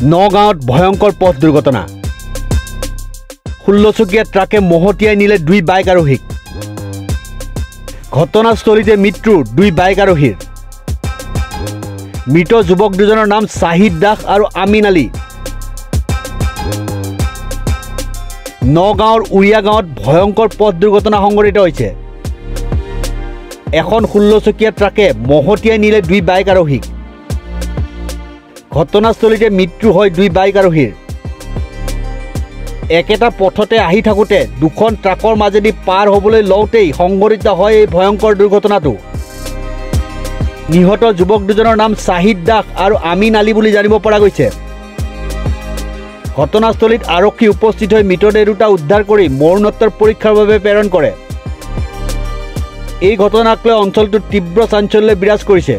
নগাঁৱত ভয়ংকৰ পথ দুৰ্ঘটনা 16 চকীয়া ট্ৰাকে মহতিয়াই নিলে 2 বাইক আৰোহীক ঘটনাস্থলীতে মৃত্যু 2 বাইক আৰোহীৰ মৃত যুৱক দুজনৰ নাম শাহিদ দাস আৰু আমিন আলী নগাঁৱৰ উৰিয়া গাঁৱত ভয়ংকৰ পথ দুৰ্ঘটনা সংঘটিত হৈছে এখন 16 চকীয়া ট্ৰাকে মহতিয়াই নিলে 2 বাইক আৰোহীক ঘটনাস্থলীতে মৃত্যু হয় 2 বাইক আৰোহীৰ একেটা পথতে আহি থাকোতে দুখন ট্ৰাকৰ মাজেদি পাৰ হ'বলৈ লওঁতেই সংঘটিত হয় এই ভয়ংকৰ দুৰ্ঘটনাটো নিহত যুৱক দুজনৰ নাম শাহিদ দাস আৰু আমিন আলী বুলি জানিব পৰা গৈছে ঘটনাস্থলীত আৰক্ষী উপস্থিত হৈ মৃতদেহ দুটা উদ্ধাৰ কৰি মৰণোত্তৰ পৰীক্ষাৰ বাবে প্ৰেৰণ কৰে এই ঘটনাক লৈ অঞ্চলটোত তীব্ৰ চাঞ্চল্য বিৰাজ কৰিছে